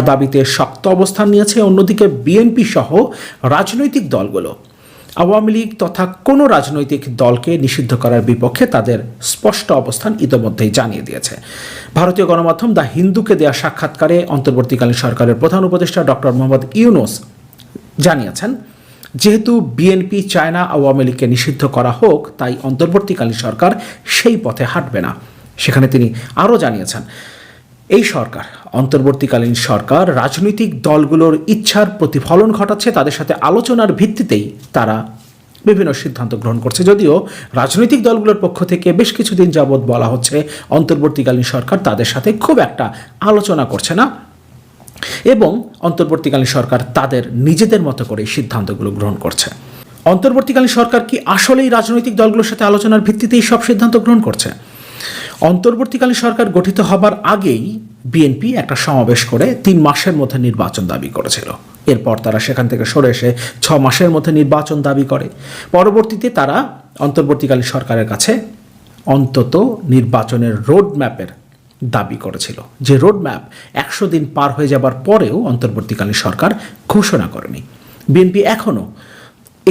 দাবিতে শক্ত অবস্থান নিয়েছে। অন্যদিকে বিএনপি সহ রাজনৈতিক দলগুলো আওয়ামী লীগ তথা কোনো রাজনৈতিক দলকে নিষিদ্ধ করার বিপক্ষে তাদের স্পষ্ট অবস্থান ইতোমধ্যেই জানিয়ে দিয়েছে। ভারতীয় গণমাধ্যম দ্য হিন্দুকে দেওয়া সাক্ষাৎকারে অন্তর্বর্তীকালীন সরকারের প্রধান উপদেষ্টা ডক্টর মোহাম্মদ ইউনূস জানিয়েছেন, যেহেতু বিএনপি চায় না আওয়ামী লীগকে নিষিদ্ধ করা হোক, তাই অন্তর্বর্তীকালীন সরকার সেই পথে হাঁটবে না। সেখানে তিনি আরও জানিয়েছেন, এই সরকার অন্তর্বর্তীকালীন সরকার রাজনৈতিক দলগুলোর ইচ্ছার প্রতিফলন ঘটাচ্ছে, তাদের সাথে আলোচনার ভিত্তিতেই তারা বিভিন্ন সিদ্ধান্ত গ্রহণ করছে। যদিও রাজনৈতিক দলগুলোর পক্ষ থেকে বেশ কিছুদিন যাবৎ বলা হচ্ছে অন্তর্বর্তীকালীন সরকার তাদের সাথে খুব একটা আলোচনা করছে না এবং অন্তর্বর্তীকালীন সরকার তাদের নিজেদের মতো করে সিদ্ধান্তগুলো গ্রহণ করছে। অন্তর্বর্তীকালীন সরকার কি আসলেই রাজনৈতিক দলগুলোর সাথে আলোচনার ভিত্তিতেই সব সিদ্ধান্ত গ্রহণ করছে? অন্তর্বর্তীকালীন সরকার গঠিত হবার আগেই বিএনপি একটা সমাবেশ করে 3 মাসের মধ্যে নির্বাচন দাবি করেছিল। এরপর তারা সেখান থেকে সরে এসে 6 মাসের মধ্যে নির্বাচন দাবি করে। পরবর্তীতে তারা অন্তর্বর্তীকালীন সরকারের কাছে অন্তত নির্বাচনের রোড ম্যাপের দাবি করেছিল, যে রোড ম্যাপ 100 দিন পার হয়ে যাবার পরেও অন্তর্বর্তীকালীন সরকার ঘোষণা করেনি। বিএনপি এখনও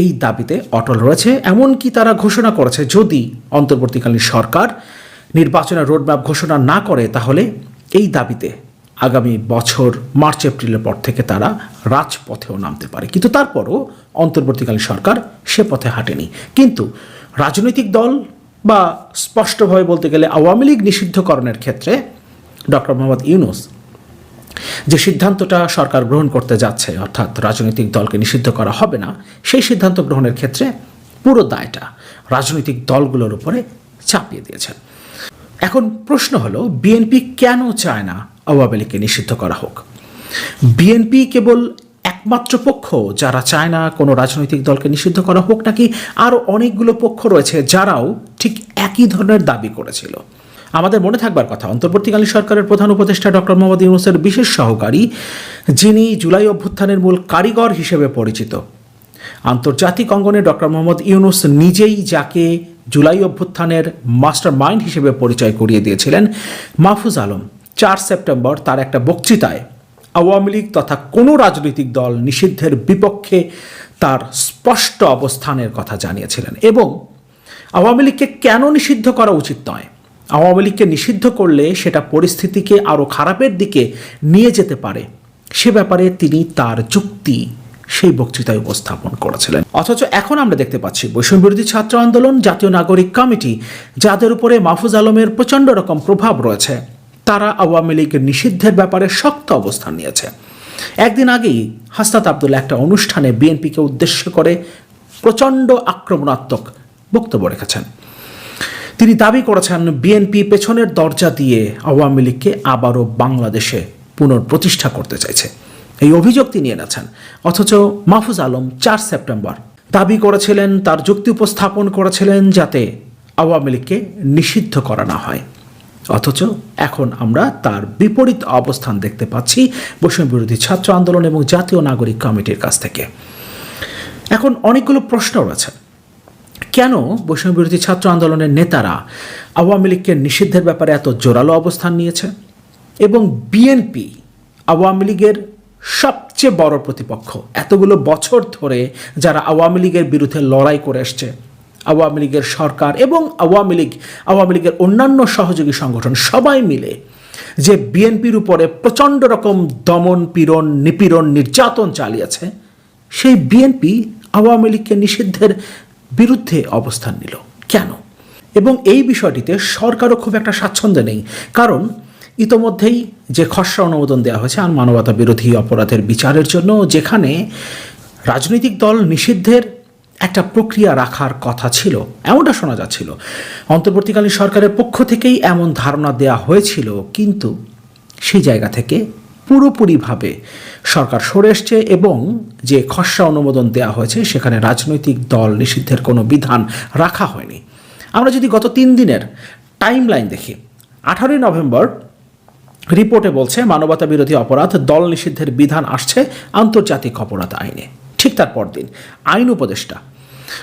এই দাবিতে অটল রয়েছে। এমনকি তারা ঘোষণা করেছে, যদি অন্তর্বর্তীকালীন সরকার নির্বাচনের রোডম্যাপ ঘোষণা না করে তাহলে এই দাবিতে আগামী বছর মার্চ এপ্রিলের পর থেকে তারা রাজপথেও নামতে পারে। কিন্তু তারপরও অন্তর্বর্তীকালীন সরকার সে পথে হাঁটেনি। কিন্তু রাজনৈতিক দল বা স্পষ্টভাবে বলতে গেলে আওয়ামী লীগ নিষিদ্ধকরণের ক্ষেত্রে ডক্টর মোহাম্মদ ইউনূস যে সিদ্ধান্তটা সরকার গ্রহণ করতে যাচ্ছে, অর্থাৎ রাজনৈতিক দলকে নিষিদ্ধ করা হবে না, সেই সিদ্ধান্ত গ্রহণের ক্ষেত্রে পুরো দায়টা রাজনৈতিক দলগুলোর উপরে চাপিয়ে দিয়েছেন। এখন প্রশ্ন হলো, বিএনপি কেন চায় না আওয়ামী লীগকে নিষিদ্ধ করা হোক? বিএনপি কেবল একমাত্র পক্ষ যারা চায় না কোনো রাজনৈতিক দলকে নিষিদ্ধ করা হোক, নাকি আরও অনেকগুলো পক্ষ রয়েছে যারাও ঠিক একই ধরনের দাবি করেছিল? আমাদের মনে থাকবার কথা, অন্তর্বর্তীকালীন সরকারের প্রধান উপদেষ্টা ডক্টর মোহাম্মদ ইউনূসের বিশেষ সহকারী, যিনি জুলাই অভ্যুত্থানের মূল কারিগর হিসেবে পরিচিত, আন্তর্জাতিক অঙ্গনে ডক্টর মোহাম্মদ ইউনূস নিজেই যাকে জুলাই অভ্যুত্থানের মাস্টার মাইন্ড হিসেবে পরিচয় করিয়ে দিয়েছিলেন, মাহফুজ আলম 4 সেপ্টেম্বর তার একটা বক্তৃতায় আওয়ামী লীগ তথা কোনো রাজনৈতিক দল নিষিদ্ধের বিপক্ষে তার স্পষ্ট অবস্থানের কথা জানিয়েছিলেন এবং আওয়ামী লীগকে কেন নিষিদ্ধ করা উচিত নয়, আওয়ামী লীগকে নিষিদ্ধ করলে সেটা পরিস্থিতিকে আরও খারাপের দিকে নিয়ে যেতে পারে, সে ব্যাপারে তিনি তার যুক্তি সেই বক্তৃতায় উপস্থাপন করেছিলেন। অথচ এখন আমরা দেখতে পাচ্ছি বৈষম্য বিরোধী ছাত্র আন্দোলন, জাতীয় নাগরিক কমিটি, যাদের উপরে মাহফুজ আলমের প্রচণ্ড রকম প্রভাব রয়েছে, তারা আওয়ামী লীগ নিষিদ্ধের ব্যাপারে শক্ত অবস্থান নিয়েছে। একদিন আগেই হাসনাত আব্দুল্লাহ একটা অনুষ্ঠানে বিএনপিকে উদ্দেশ্য করে প্রচণ্ড আক্রমণাত্মক বক্তব্য রেখেছেন। তিনি দাবি করেছেন, বিএনপি পেছনের দরজা দিয়ে আওয়ামী লীগকে আবারও বাংলাদেশে পুনঃপ্রতিষ্ঠা করতে চাইছে, এই অভিযোগ তিনি এনেছেন। অথচ মাহফুজ আলম 4 সেপ্টেম্বর দাবি করেছিলেন, তার যুক্তি উপস্থাপন করেছিলেন যাতে আওয়ামী লীগকে নিষিদ্ধ করা না হয়। অথচ এখন আমরা তার বিপরীত অবস্থান দেখতে পাচ্ছি বৈষম্য বিরোধী ছাত্র আন্দোলন এবং জাতীয় নাগরিক কমিটির কাছ থেকে। এখন অনেকগুলো প্রশ্ন রয়েছে, কেন বৈষম্য বিরোধী ছাত্র আন্দোলনের নেতারা আওয়ামী লীগকে নিষিদ্ধের ব্যাপারে এত জোরালো অবস্থান নিয়েছে এবং বিএনপি আওয়ামী লীগের সবচেয়ে বড় প্রতিপক্ষ, এতগুলো বছর ধরে যারা আওয়ামী লীগের বিরুদ্ধে লড়াই করে এসছে, আওয়ামী লীগের সরকার এবং আওয়ামী লীগের অন্যান্য সহযোগী সংগঠন সবাই মিলে যে বিএনপির উপরে প্রচণ্ড রকম দমন পীড়ন, নিপীড়ন, নির্যাতন চালিয়েছে, সেই বিএনপি আওয়ামী লীগকে নিষিদ্ধের বিরুদ্ধে অবস্থান নিল কেন? এবং এই বিষয়টিতে সরকারও খুব একটা স্বাচ্ছন্দ্য নেই, কারণ ইতোমধ্যেই যে খসড়া অনুমোদন দেওয়া হয়েছে আইন মানবতা বিরোধী অপরাধের বিচারের জন্য, যেখানে রাজনৈতিক দল নিষিদ্ধের একটা প্রক্রিয়া রাখার কথা ছিল, এমনটা শোনা যাচ্ছিল। অন্তর্বর্তীকালীন সরকারের পক্ষ থেকেই এমন ধারণা দেওয়া হয়েছিল, কিন্তু সেই জায়গা থেকে পুরোপুরিভাবে সরকার সরে এসছে এবং যে খসড়া অনুমোদন দেওয়া হয়েছে সেখানে রাজনৈতিক দল নিষিদ্ধের কোনো বিধান রাখা হয়নি। আমরা যদি গত 3 দিনের টাইম লাইন দেখি, 18 নভেম্বর রিপোর্টে বলছে মানবতা বিরোধী অপরাধ দল নিষিদ্ধের বিধান আসছে আন্তর্জাতিক অপরাধ আইনে। ঠিক তার পরদিন আইন উপদেষ্টা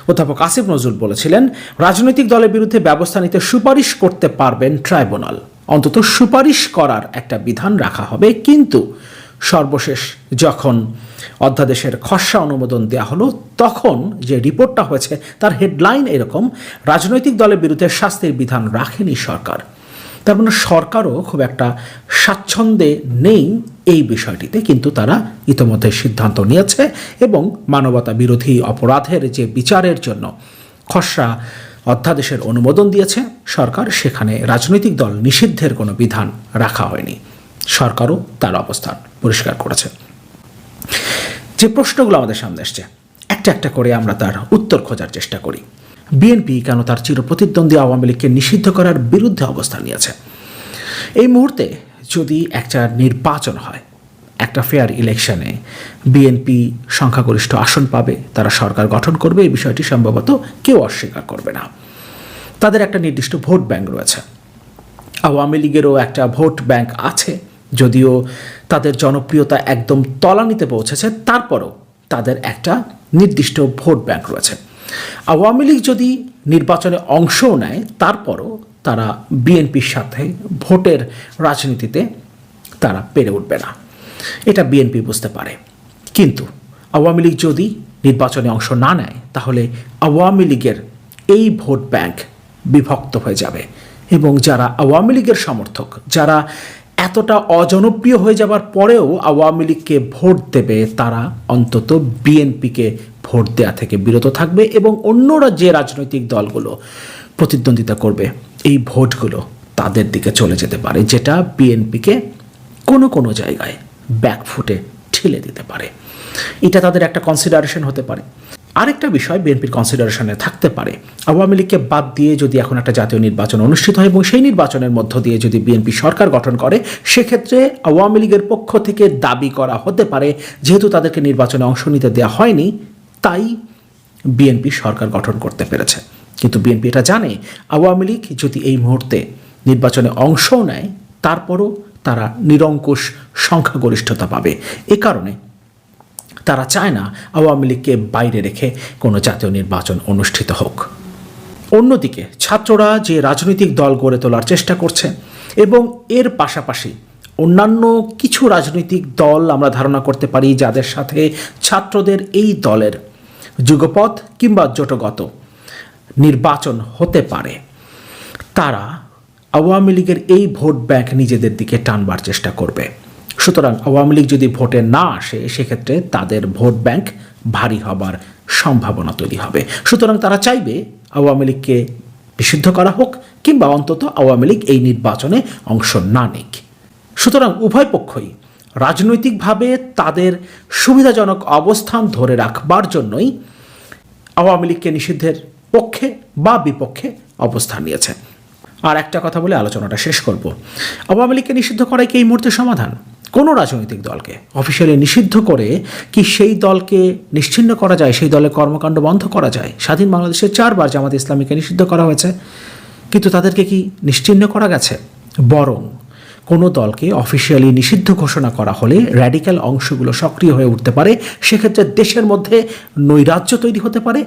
অধ্যাপক আসিফ নজরুল বলেছিলেন, রাজনৈতিক দলের বিরুদ্ধে ব্যবস্থা নিতে সুপারিশ করতে পারবেন ট্রাইব্যুনাল, অন্তত সুপারিশ করার একটা বিধান রাখা হবে, কিন্তু সর্বশেষ যখন অধ্যাদেশের খসড়া অনুমোদন দেওয়া হলো, তখন যে রিপোর্টটা হয়েছে তার হেডলাইন এরকম: রাজনৈতিক দলের বিরুদ্ধে শাস্তির বিধান রাখেনি সরকার। তার মানে সরকারও খুব একটা স্বাচ্ছন্দ্যে নেই এই বিষয়টিতে, কিন্তু তারা ইতোমধ্যে সিদ্ধান্ত নিয়েছে এবং মানবতা বিরোধী অপরাধের যে বিচারের জন্য খসড়া অধ্যাদেশের অনুমোদন দিয়েছে সরকার, সেখানে রাজনৈতিক দল নিষিদ্ধের কোনো বিধান রাখা হয়নি। সরকারও তার অবস্থান পরিষ্কার করেছে। যে প্রশ্নগুলো আমাদের সামনে আসছে, একটা একটা করে আমরা তার উত্তর খোঁজার চেষ্টা করি। বিএনপি কেন তার চিরপ্রতিদ্বন্দ্বী আওয়ামী লীগকে নিষিদ্ধ করার বিরুদ্ধে অবস্থান নিয়েছে? এই মুহূর্তে যদি একটা নির্বাচন হয়, একটা ফেয়ার ইলেকশনে বিএনপি সংখ্যাগরিষ্ঠ আসন পাবে, তারা সরকার গঠন করবে, এই বিষয়টি সম্ভবত কেউ অস্বীকার করবে না। তাদের একটা নির্দিষ্ট ভোট ব্যাংক রয়েছে। আওয়ামী লীগেরও একটা ভোট ব্যাংক আছে, যদিও তাদের জনপ্রিয়তা একদম তলানিতে পৌঁছেছে, তারপরও তাদের একটা নির্দিষ্ট ভোট ব্যাংক রয়েছে। আওয়ামী লীগ যদি নির্বাচনে অংশও নেয়, তারপরও তারা বিএনপির সাথে ভোটের রাজনীতিতে তারা পেরে উঠবে না, এটা বিএনপি বুঝতে পারে। কিন্তু আওয়ামী লীগ যদি নির্বাচনে অংশ না নেয়, তাহলে আওয়ামী লীগের এই ভোট ব্যাংক বিভক্ত হয়ে যাবে এবং যারা আওয়ামী লীগের সমর্থক, যারা এতটা অজনপ্রিয় হয়ে যাবার পরেও আওয়ামী লীগকে ভোট দেবে, তারা অন্তত বিএনপিকে ভোট দেওয়া থেকে বিরত থাকবে এবং অন্যরা যে রাজনৈতিক দলগুলো প্রতিদ্বন্দ্বিতা করবে, এই ভোটগুলো তাদের দিকে চলে যেতে পারে, যেটা বিএনপিকে কোনো কোনো জায়গায় ব্যাকফুটে ঠেলে দিতে পারে। এটা তাদের একটা কনসিডারেশন হতে পারে। আরেকটা বিষয় বিএনপির কনসিডারেশনে থাকতে পারে, আওয়ামী লীগকে বাদ দিয়ে যদি এখন একটা জাতীয় নির্বাচন অনুষ্ঠিত হয় এবং সেই নির্বাচনের মধ্য দিয়ে যদি বিএনপি সরকার গঠন করে, সেক্ষেত্রে আওয়ামী লীগের পক্ষ থেকে দাবি করা হতে পারে, যেহেতু তাদেরকে নির্বাচনে অংশ নিতে দেওয়া হয়নি, তাই বিএনপি সরকার গঠন করতে পেরেছে। কিন্তু বিএনপি এটা জানে, আওয়ামী লীগ যদি এই মুহূর্তে নির্বাচনে অংশও নেয়, তারপরও তারা নিরঙ্কুশ সংখ্যাগরিষ্ঠতা পাবে। এ কারণে তারা চায় না আওয়ামী লীগকে বাইরে রেখে কোনো জাতীয় নির্বাচন অনুষ্ঠিত হোক। অন্যদিকে ছাত্ররা যে রাজনৈতিক দল গড়ে তোলার চেষ্টা করছে এবং এর পাশাপাশি অন্যান্য কিছু রাজনৈতিক দল আমরা ধারণা করতে পারি যাদের সাথে ছাত্রদের এই দলের যুগপৎ কিংবা জোটগত নির্বাচন হতে পারে, তারা আওয়ামী লীগের এই ভোট ব্যাংক নিজেদের দিকে টানবার চেষ্টা করবে। সুতরাং আওয়ামী লীগ যদি ভোটে না আসে, সেক্ষেত্রে তাদের ভোট ব্যাংক ভারী হবার সম্ভাবনা তৈরি হবে। সুতরাং তারা চাইবে আওয়ামী লীগকে নিষিদ্ধ করা হোক কিংবা অন্তত আওয়ামী লীগ এই নির্বাচনে অংশ না নিক। সুতরাং উভয় পক্ষই রাজনৈতিকভাবে তাদের সুবিধাজনক অবস্থান ধরে রাখবার জন্যই আওয়ামী লীগকে নিষিদ্ধের পক্ষে বা বিপক্ষে অবস্থান নিয়েছে। আর একটা কথা বলে আলোচনাটা শেষ করব। আওয়ামী লীগকে নিষিদ্ধ করাই কি এই মুহূর্তে সমাধান? কোনো রাজনৈতিক দলকে অফিসিয়ালি নিষিদ্ধ করে কি সেই দলকে নিশ্চিহ্ন করা যায়, সেই দলের কর্মকাণ্ড বন্ধ করা যায়? স্বাধীন বাংলাদেশে 4 বার জামাত ইসলামীকে নিষিদ্ধ করা হয়েছে, কিন্তু তাদেরকে কি নিশ্চিহ্ন করা গেছে? বরং কোনো দলকে অফিসিয়ালি নিষিদ্ধ ঘোষণা করা হলে র্যাডিক্যাল অংশগুলো সক্রিয় হয়ে উঠতে পারে, সেক্ষেত্রে দেশের মধ্যে নৈরাজ্য তৈরি হতে পারে,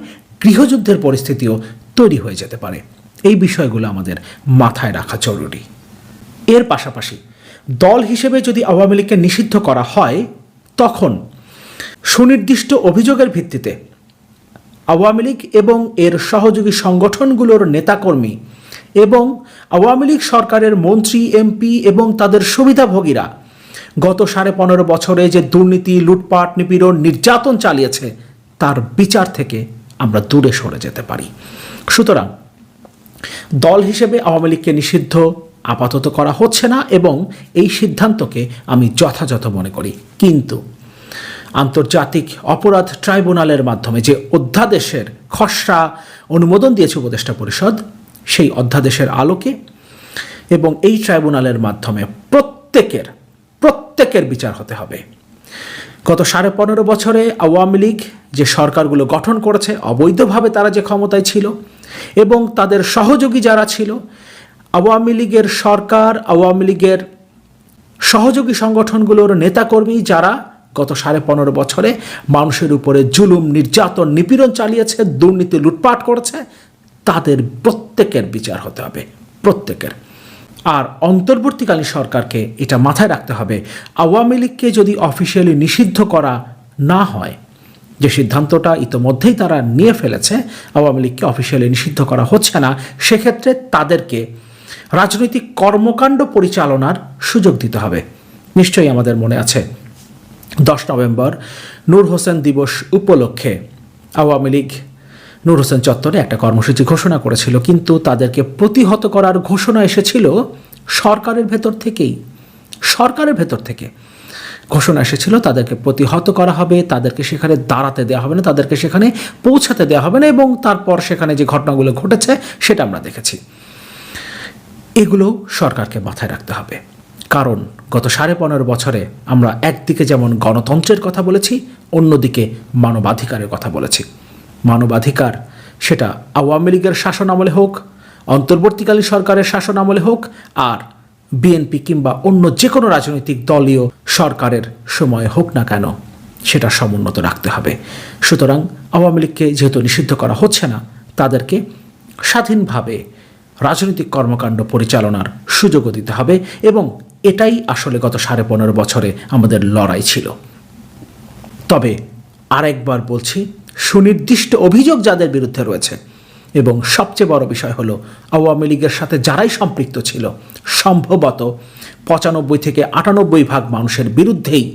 গৃহযুদ্ধের পরিস্থিতিও তৈরি হয়ে যেতে পারে। এই বিষয়গুলো আমাদের মাথায় রাখা জরুরি। এর পাশাপাশি দল হিসেবে যদি আওয়ামী লীগকে নিষিদ্ধ করা হয়, তখন সুনির্দিষ্ট অভিযোগের ভিত্তিতে আওয়ামী লীগ এবং এর সহযোগী সংগঠনগুলোর নেতাকর্মী এবং আওয়ামী লীগ সরকারের মন্ত্রী, এমপি এবং তাদের সুবিধাভোগীরা গত 15.5 বছরে যে দুর্নীতি, লুটপাট, নিপীড়ন, নির্যাতন চালিয়েছে, তার বিচার থেকে আমরা দূরে সরে যেতে পারি। সুতরাং দল হিসেবে আওয়ামী লীগকে নিষিদ্ধ আপাতত করা হচ্ছে না এবং এই সিদ্ধান্তকে আমি যথাযথ মনে করি। কিন্তু আন্তর্জাতিক অপরাধ ট্রাইব্যুনালের মাধ্যমে যে অধ্যাদেশের খসড়া অনুমোদন দিয়েছে উপদেষ্টা পরিষদ, সেই অধ্যাদেশের আলোকে এবং এই ট্রাইব্যুনালের মাধ্যমে প্রত্যেকের বিচার হতে হবে। গত 15.5 বছরে আওয়ামী লীগ যে সরকারগুলো গঠন করেছে, অবৈধভাবে তারা যে ক্ষমতায় ছিল এবং তাদের সহযোগী যারা ছিল, আওয়ামী লীগের সরকার, আওয়ামী লীগের সহযোগী সংগঠনগুলোর নেতাকর্মী যারা গত 15.5 বছরে মানুষের উপরে জুলুম, নির্যাতন, নিপীড়ন চালিয়েছে, দুর্নীতি, লুটপাট করেছে, তাদের প্রত্যেকের বিচার হতে হবে, প্রত্যেকের। আর অন্তর্বর্তীকালীন সরকারকে এটা মাথায় রাখতে হবে, আওয়ামী লীগকে যদি অফিসিয়ালি নিষিদ্ধ করা না হয়, যে সিদ্ধান্তটা ইতোমধ্যেই তারা নিয়ে ফেলেছে, আওয়ামী লীগকে অফিসিয়ালি নিষিদ্ধ করা হচ্ছে না, সেক্ষেত্রে তাদেরকে রাজনৈতিক কর্মকাণ্ড পরিচালনার সুযোগ দিতে হবে। নিশ্চয়ই আমাদের মনে আছে 10 নভেম্বর নূর হোসেন দিবস উপলক্ষে আওয়ামী লীগ নূর হোসেন চত্বরে একটা কর্মসূচি ঘোষণা করেছিল, কিন্তু তাদেরকে প্রতিহত করার ঘোষণা এসেছিল সরকারের ভেতর থেকে ঘোষণা এসেছিল তাদেরকে প্রতিহত করা হবে, তাদেরকে সেখানে দাঁড়াতে দেওয়া হবে না, তাদেরকে সেখানে পৌঁছাতে দেওয়া হবে না, এবং তারপর সেখানে যে ঘটনাগুলো ঘটেছে সেটা আমরা দেখেছি। এগুলো সরকারকে মাথায় রাখতে হবে, কারণ গত 15.5 বছরে আমরা একদিকে যেমন গণতন্ত্রের কথা বলেছি, অন্যদিকে মানবাধিকারের কথা বলেছি। মানবাধিকার সেটা আওয়ামী লীগের শাসন আমলে হোক, অন্তর্বর্তীকালীন সরকারের শাসন আমলে হোক, আর বিএনপি কিংবা অন্য যে কোনো রাজনৈতিক দলীয় সরকারের সময় হোক না কেন, সেটা সমুন্নত রাখতে হবে। সুতরাং আওয়ামী লীগকে যেহেতু নিষিদ্ধ করা হচ্ছে না, তাদেরকে স্বাধীনভাবে রাজনৈতিক কর্মকাণ্ড পরিচালনার সুযোগও দিতে হবে, এবং এটাই আসলে গত 15.5 বছরে আমাদের লড়াই ছিল। তবে আরেকবার বলছি, সুনির্দিষ্ট অভিযোগ যাদের বিরুদ্ধে রয়েছে, এবং সবচেয়ে বড় বিষয় হলো আওয়ামী লীগের সাথে যারাই সম্পৃক্ত ছিল, সম্ভবত 95 থেকে 98% মানুষের বিরুদ্ধেই